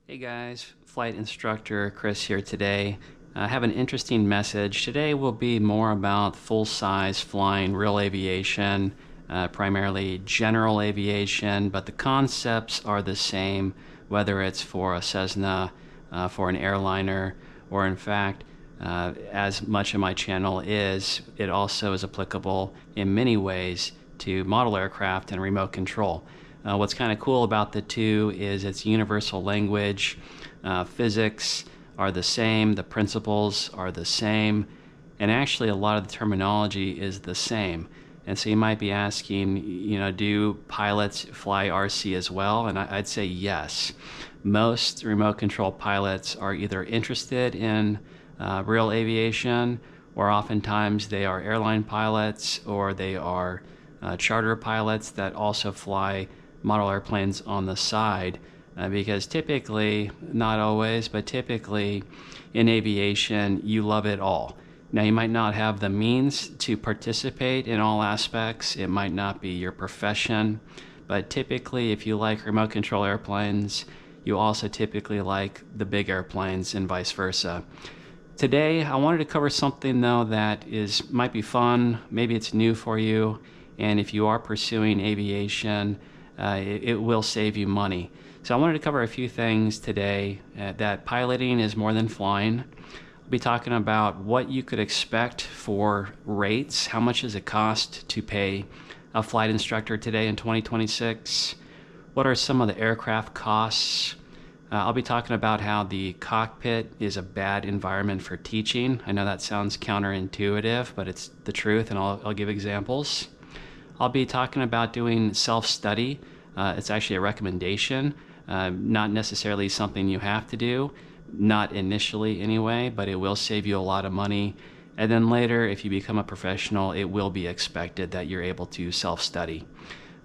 Hey guys, flight instructor Chris here today. I have an interesting message. Today will be more about full-size flying, real aviation, primarily general aviation, but the concepts are the same, whether it's for a Cessna, for an airliner, or in fact, as much of my channel is, it also is applicable in many ways to model aircraft and remote control. What's kind of cool about the two is it's universal language. Physics are the same, the principles are the same, and actually a lot of the terminology is the same. And so you might be asking, do pilots fly RC as well? And I'd say yes. Most remote control pilots are either interested in real aviation, or oftentimes they are airline pilots, or they are charter pilots that also fly model airplanes on the side, because typically, not always, but typically in aviation, you love it all. Now, you might not have the means to participate in all aspects. It might not be your profession, but typically, if you like remote control airplanes, you also typically like the big airplanes and vice versa. Today, I wanted to cover something though that might be fun, maybe it's new for you, and if you are pursuing aviation, it will save you money. So I wanted to cover a few things today, that piloting is more than flying. I'll be talking about what you could expect for rates. How much does it cost to pay a flight instructor today in 2026? What are some of the aircraft costs? I'll be talking about how the cockpit is a bad environment for teaching. I know that sounds counterintuitive, but it's the truth, and I'll give examples. I'll be talking about doing self-study. It's actually a recommendation, not necessarily something you have to do, not initially anyway, but it will save you a lot of money. And then later, if you become a professional, it will be expected that you're able to self-study.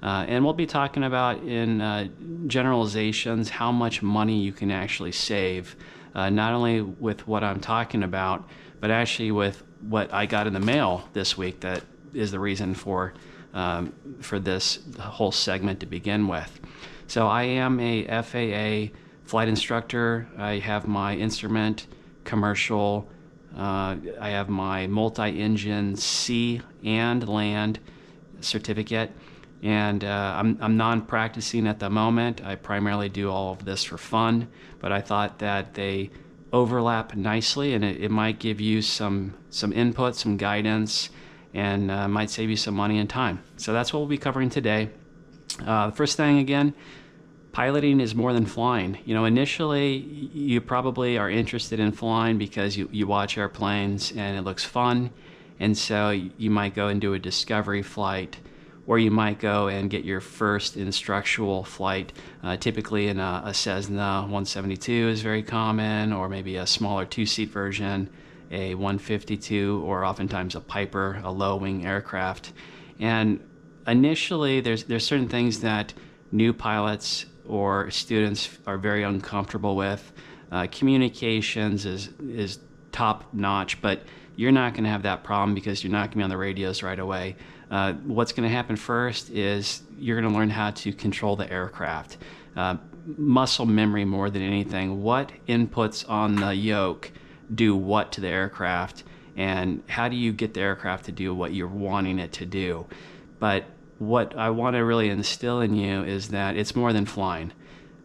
And we'll be talking about in generalizations how much money you can actually save, not only with what I'm talking about, but actually with what I got in the mail this week that is the reason for this whole segment to begin with. So I am a FAA flight instructor. I have my instrument, commercial. I have my multi-engine sea and land certificate. And I'm non-practicing at the moment. I primarily do all of this for fun, but I thought that they overlap nicely, and it might give you some input, some guidance, and might save you some money and time. So that's what we'll be covering today. The first thing, again, piloting is more than flying. Initially, you probably are interested in flying because you watch airplanes and it looks fun, and so you might go and do a discovery flight, or you might go and get your first instructional flight. Typically in a Cessna 172 is very common, or maybe a smaller two-seat version, a 152, or oftentimes a Piper, a low-wing aircraft. And initially, there's certain things that new pilots or students are very uncomfortable with. Communications is top-notch, but you're not going to have that problem because you're not going to be on the radios right away. What's going to happen first is you're going to learn how to control the aircraft. Muscle memory more than anything. What inputs on the yoke do what to the aircraft, and how do you get the aircraft to do what you're wanting it to do? But what I want to really instill in you is that it's more than flying.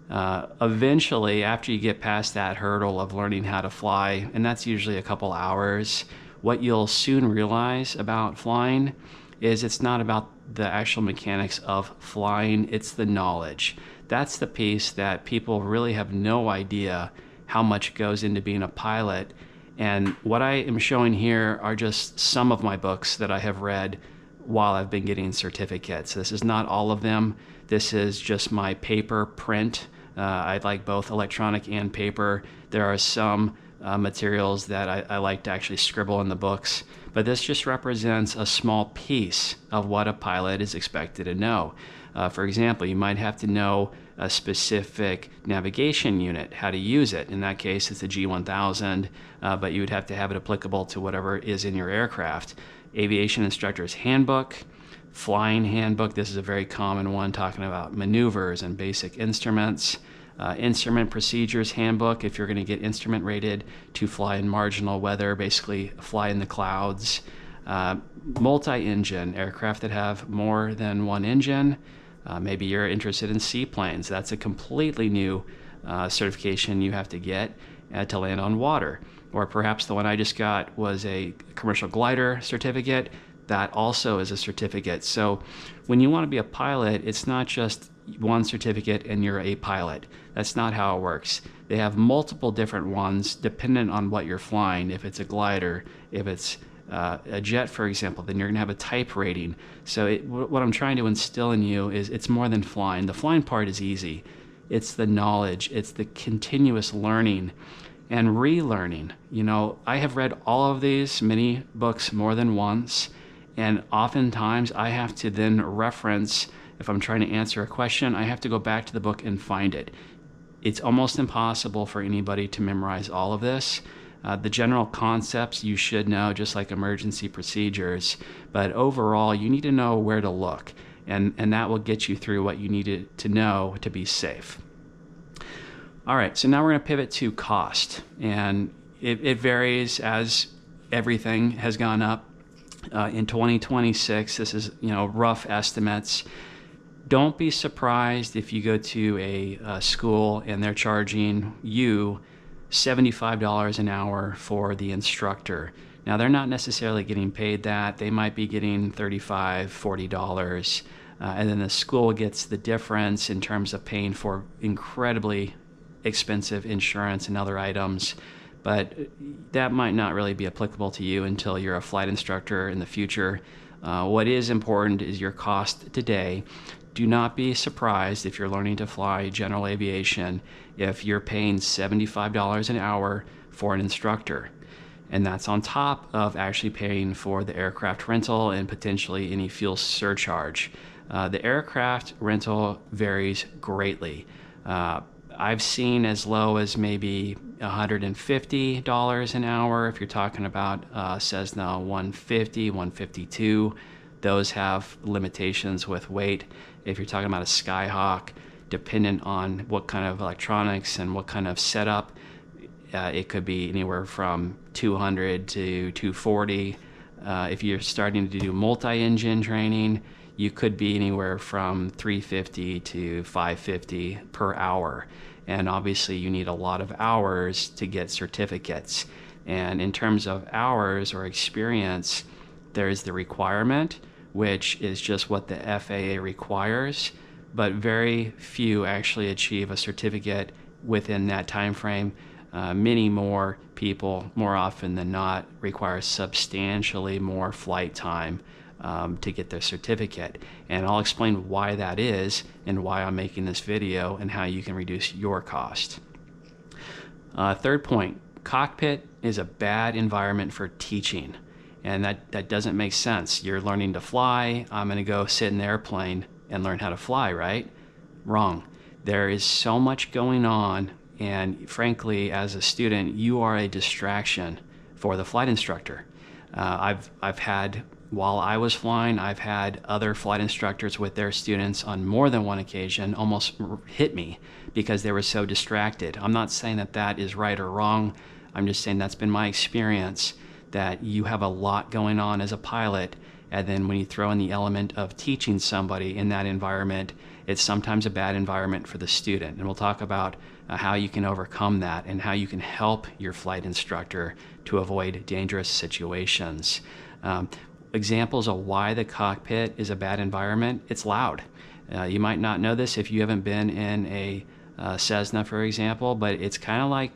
Eventually, after you get past that hurdle of learning how to fly, and that's usually a couple hours, what you'll soon realize about flying is it's not about the actual mechanics of flying, it's the knowledge. That's the piece that people really have no idea how much goes into being a pilot. And what I am showing here are just some of my books that I have read while I've been getting certificates. This is not all of them. This is just my paper print. I like both electronic and paper. There are some materials that I like to actually scribble in the books, but this just represents a small piece of what a pilot is expected to know. For example, you might have to know a specific navigation unit, how to use it. In that case, it's a G1000, but you would have to have it applicable to whatever is in your aircraft. Aviation Instructor's Handbook, Flying Handbook, this is a very common one, talking about maneuvers and basic instruments. Instrument Procedures Handbook if you're going to get instrument rated to fly in marginal weather, basically fly in the clouds. Multi-engine aircraft that have more than one engine. Maybe you're interested in seaplanes. That's a completely new certification you have to get to land on water. Or perhaps the one I just got was a commercial glider certificate. That also is a certificate. So when you want to be a pilot, it's not just one certificate and you're a pilot. That's not how it works. They have multiple different ones dependent on what you're flying. If it's a glider, if it's a jet, for example, then you're going to have a type rating. So what I'm trying to instill in you is it's more than flying. The flying part is easy. It's the knowledge. It's the continuous learning and relearning. You know, I have read all of these many books more than once, and oftentimes I have to then reference, if I'm trying to answer a question, I have to go back to the book and find it. It's almost impossible for anybody to memorize all of this. The general concepts you should know, just like emergency procedures, but overall you need to know where to look, and that will get you through what you need to know to be safe. All right, so now we're going to pivot to cost, and it varies as everything has gone up. In 2026, this is rough estimates. Don't be surprised if you go to a school and they're charging you $75 an hour for the instructor. Now, they're not necessarily getting paid that. They might be getting $35, $40, and then the school gets the difference in terms of paying for incredibly expensive insurance and other items. But that might not really be applicable to you until you're a flight instructor in the future. What is important is your cost today. Do not be surprised if you're learning to fly general aviation if you're paying $75 an hour for an instructor. And that's on top of actually paying for the aircraft rental and potentially any fuel surcharge. The aircraft rental varies greatly. I've seen as low as maybe $150 an hour if you're talking about Cessna 150, 152. Those have limitations with weight. If you're talking about a Skyhawk, dependent on what kind of electronics and what kind of setup, it could be anywhere from 200 to 240. If you're starting to do multi-engine training, you could be anywhere from 350 to 550 per hour. And obviously you need a lot of hours to get certificates. And in terms of hours or experience, there's the requirement, which is just what the FAA requires, but very few actually achieve a certificate within that time frame. Many more people, more often than not, require substantially more flight time to get their certificate. And I'll explain why that is and why I'm making this video and how you can reduce your cost. Third point, cockpit is a bad environment for teaching. And that doesn't make sense. You're learning to fly. I'm going to go sit in the airplane and learn how to fly, right? Wrong. There is so much going on. And frankly, as a student, you are a distraction for the flight instructor. I've had, while I was flying, I've had other flight instructors with their students on more than one occasion almost hit me because they were so distracted. I'm not saying that that is right or wrong. I'm just saying that's been my experience, that you have a lot going on as a pilot, and then when you throw in the element of teaching somebody in that environment, it's sometimes a bad environment for the student. And we'll talk about how you can overcome that and how you can help your flight instructor to avoid dangerous situations. Examples of why the cockpit is a bad environment: it's loud. You might not know this if you haven't been in a Cessna, for example, but it's kind of like,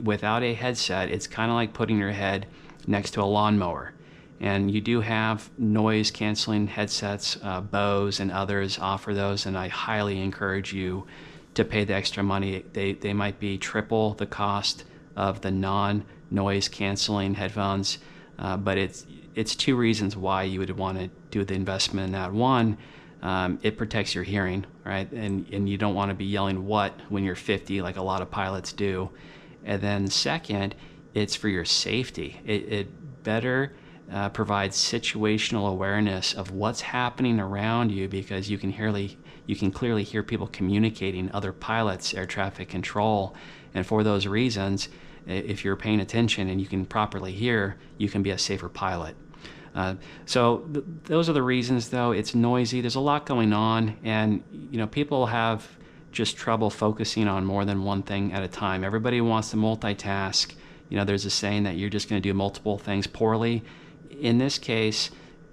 without a headset, it's kind of like putting your head next to a lawnmower. And you do have noise canceling headsets, Bose and others offer those, and I highly encourage you to pay the extra money. They might be triple the cost of the non-noise canceling headphones, but it's two reasons why you would want to do the investment in that. One, it protects your hearing, right? And you don't want to be yelling "what" when you're 50 like a lot of pilots do. And then second, it's for your safety. It better provides situational awareness of what's happening around you, because you can you can clearly hear people communicating, other pilots, air traffic control. And for those reasons, if you're paying attention and you can properly hear, you can be a safer pilot. Those are the reasons, though. It's noisy. There's a lot going on, and people have just trouble focusing on more than one thing at a time. Everybody wants to multitask. There's a saying that you're just going to do multiple things poorly. In this case,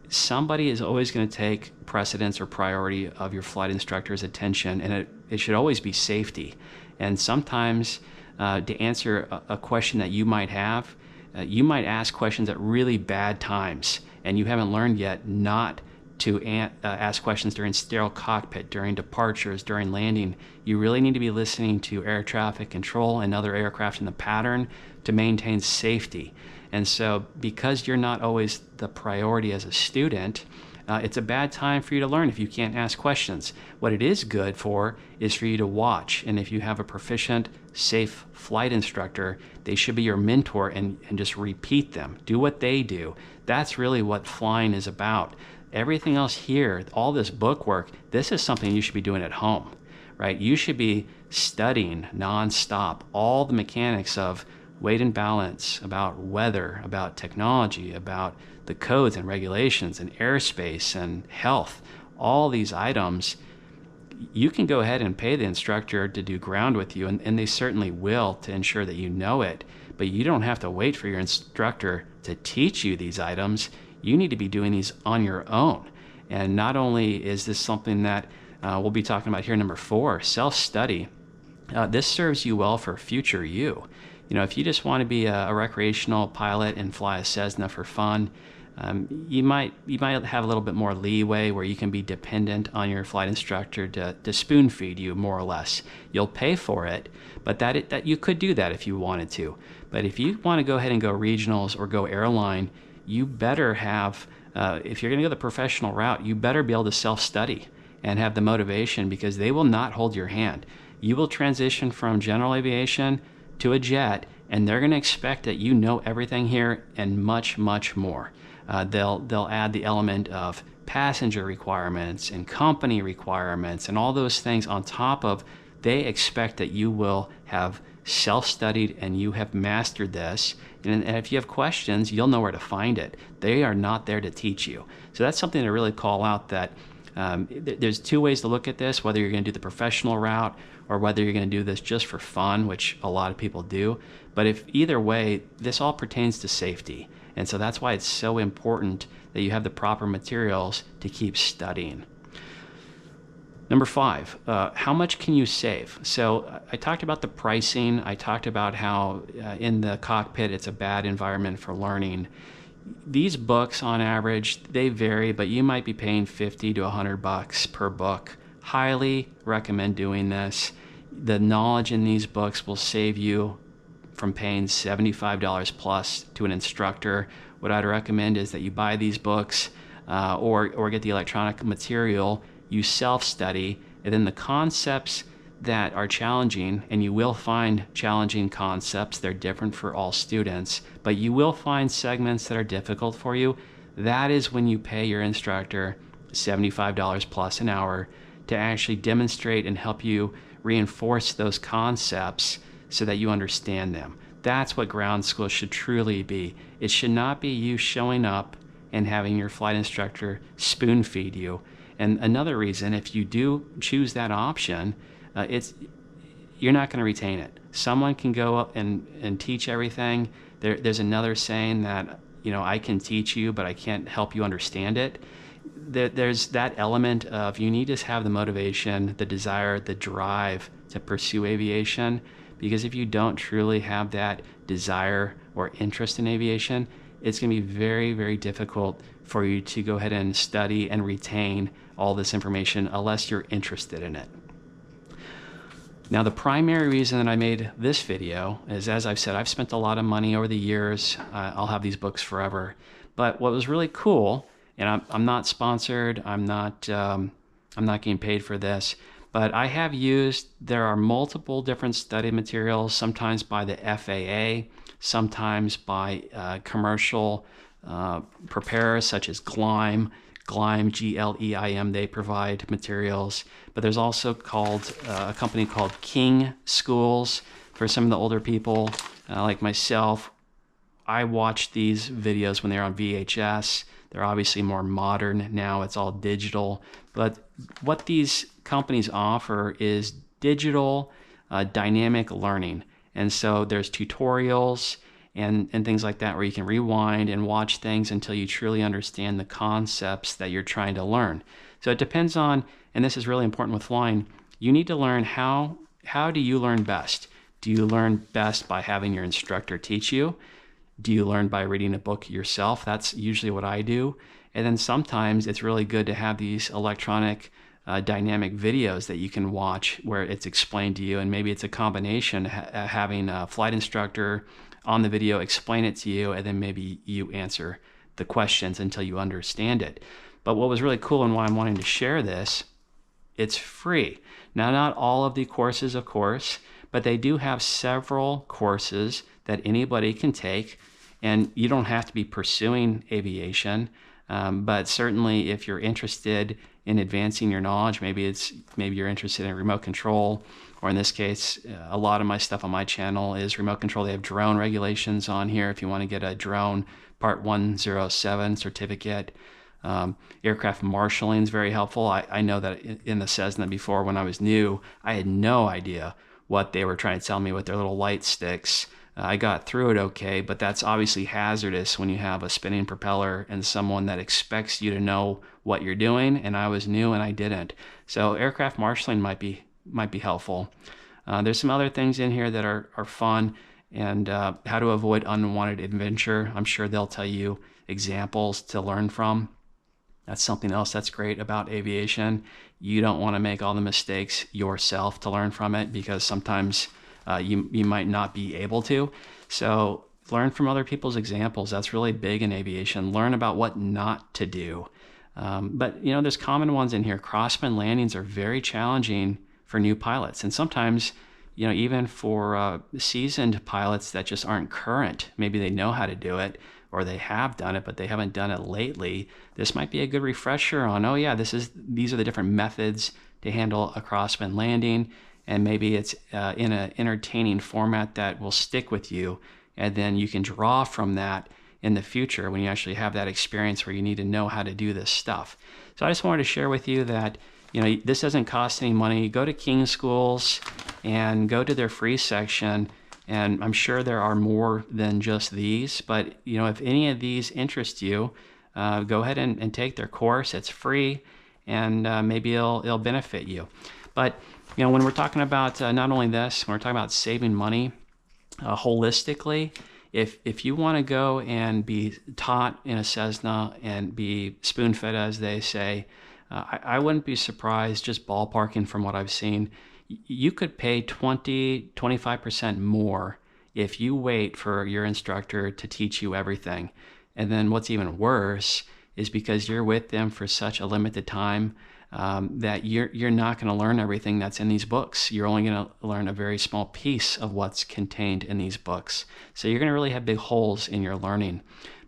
somebody is always going to take precedence or priority of your flight instructor's attention, and it should always be safety. And sometimes, to answer a question that you might have, you might ask questions at really bad times, and you haven't learned yet not to ask questions during sterile cockpit, during departures, during landing. You really need to be listening to air traffic control and other aircraft in the pattern to maintain safety. And so because you're not always the priority as a student, it's a bad time for you to learn if you can't ask questions. What it is good for is for you to watch. And if you have a proficient, safe flight instructor, they should be your mentor and just repeat them. Do what they do. That's really what flying is about. Everything else here, all this book work, this is something you should be doing at home, right? You should be studying nonstop all the mechanics of weight and balance, about weather, about technology, about the codes and regulations and airspace and health. All these items, you can go ahead and pay the instructor to do ground with you, and they certainly will, to ensure that you know it. But you don't have to wait for your instructor to teach you these items. You need to be doing these on your own. And not only is this something that we'll be talking about here, number 4, self-study. This serves you well for future you. If you just want to be a recreational pilot and fly a Cessna for fun, you might have a little bit more leeway where you can be dependent on your flight instructor to spoon feed you, more or less. You'll pay for it, but that you could do that if you wanted to. But if you want to go ahead and go regionals or go airline, you better have, if you're going to go the professional route, you better be able to self-study and have the motivation, because they will not hold your hand. You will transition from general aviation to a jet, and they're going to expect that you know everything here and much, much more. They'll add the element of passenger requirements and company requirements and all those things on top of, they expect that you will have self-studied and you have mastered this. And if you have questions, you'll know where to find it. They are not there to teach you. So that's something to really call out, that there's 2 ways to look at this, whether you're going to do the professional route or whether you're going to do this just for fun, which a lot of people do. But if either way, this all pertains to safety. And so that's why it's so important that you have the proper materials to keep studying. Number 5, how much can you save? So I talked about the pricing. I talked about how in the cockpit it's a bad environment for learning. These books on average, they vary, but you might be paying $50 to $100 per book. Highly recommend doing this. The knowledge in these books will save you from paying $75 plus to an instructor. What I'd recommend is that you buy these books or get the electronic material, you self-study, and then the concepts that are challenging, and you will find challenging concepts, they're different for all students, but you will find segments that are difficult for you. That is when you pay your instructor $75 plus an hour to actually demonstrate and help you reinforce those concepts so that you understand them. That's what ground school should truly be. It should not be you showing up and having your flight instructor spoon feed you. And another reason, if you do choose that option, you're not going to retain it. Someone can go up and teach everything. There's another saying that, I can teach you, but I can't help you understand it. There's that element of, you need to have the motivation, the desire, the drive to pursue aviation, because if you don't truly have that desire or interest in aviation, it's going to be very, very difficult for you to go ahead and study and retain all this information unless you're interested in it. Now, the primary reason that I made this video is, as I've said, I've spent a lot of money over the years. I'll have these books forever. But what was really cool, and I'm not sponsored, I'm not getting paid for this, but I have used, there are multiple different study materials, sometimes by the FAA, sometimes by commercial preparers such as Climb. Gleim, Gleim, they provide materials. But there's also a company called King Schools for some of the older people like myself. I watched these videos when they were on VHS. They're obviously more modern now. It's all digital. But what these companies offer is digital dynamic learning. And so there's tutorials and things like that where you can rewind and watch things until you truly understand the concepts that you're trying to learn. So it depends on, and this is really important with flying, you need to learn how do you learn best? Do you learn best by having your instructor teach you? Do you learn by reading a book yourself? That's usually what I do. And then sometimes it's really good to have these electronic dynamic videos that you can watch where it's explained to you, and maybe it's a combination, having a flight instructor on the video explain it to you, and then maybe you answer the questions until you understand it. But what was really cool and why I'm wanting to share this, it's free. Now, not all of the courses, of course, but they do have several courses that anybody can take, and you don't have to be pursuing aviation, but certainly if you're interested in advancing your knowledge, maybe you're interested in remote control, or in this case, a lot of my stuff on my channel is remote control. They have drone regulations on here if you want to get a drone Part 107 certificate. Aircraft marshaling is very helpful. I know that in the Cessna before, when I was new, I had no idea what they were trying to tell me with their little light sticks. I got through it okay, but that's obviously hazardous when you have a spinning propeller and someone that expects you to know what you're doing, and I was new and I didn't. So aircraft marshaling might be helpful. There's some other things in here that are fun, and how to avoid unwanted adventure. I'm sure they'll tell you examples to learn from. That's something else that's great about aviation. You don't want to make all the mistakes yourself to learn from it, because sometimes you might not be able to. So learn from other people's examples. That's really big in aviation. Learn about what not to do. But there's common ones in here. Crosswind landings are very challenging for new pilots, and sometimes even for seasoned pilots that just aren't current. Maybe they know how to do it, or they have done it, but they haven't done it lately. This might be a good refresher on, oh yeah, these are the different methods to handle a crosswind landing, and maybe it's in an entertaining format that will stick with you, and then you can draw from that in the future when you actually have that experience where you need to know how to do this stuff. So I just wanted to share with you that this doesn't cost any money. Go to King Schools and go to their free section, and I'm sure there are more than just these, but if any of these interest you, go ahead and take their course. It's free, and maybe it'll benefit you. But when we're talking about not only this, when we're talking about saving money holistically, if you want to go and be taught in a Cessna and be spoon-fed, as they say, I wouldn't be surprised, just ballparking from what I've seen, you could pay 20-25% more if you wait for your instructor to teach you everything. And then what's even worse is because you're with them for such a limited time, that you're not going to learn everything that's in these books. You're only going to learn a very small piece of what's contained in these books. So you're going to really have big holes in your learning.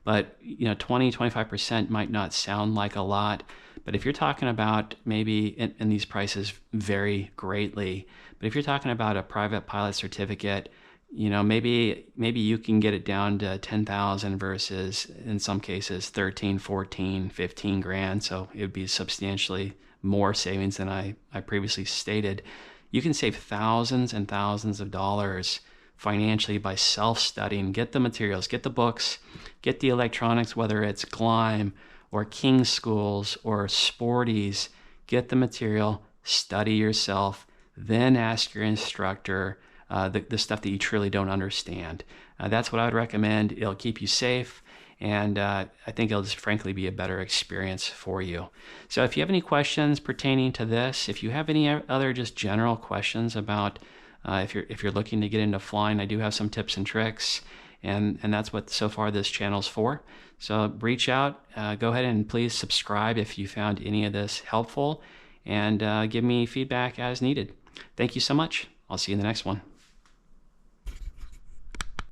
But 20-25% might not sound like a lot, but if you're talking about maybe, and these prices vary greatly, but if you're talking about a private pilot certificate, maybe you can get it down to 10,000 versus in some cases 13, 14, 15 grand. So it would be substantially more savings than I previously stated. You can save thousands and thousands of dollars financially by self-studying. Get the materials, get the books, get the electronics, whether it's Gleim or King Schools or Sporties. Get the material, study yourself, then ask your instructor the stuff that you truly don't understand. That's what I would recommend. It'll keep you safe, and I think it'll just frankly be a better experience for you. So if you have any questions pertaining to this, if you have any other just general questions about if you're looking to get into flying, I do have some tips and tricks, and that's what so far this channel's for. So reach out, go ahead and please subscribe if you found any of this helpful, and give me feedback as needed. Thank you so much. I'll see you in the next one.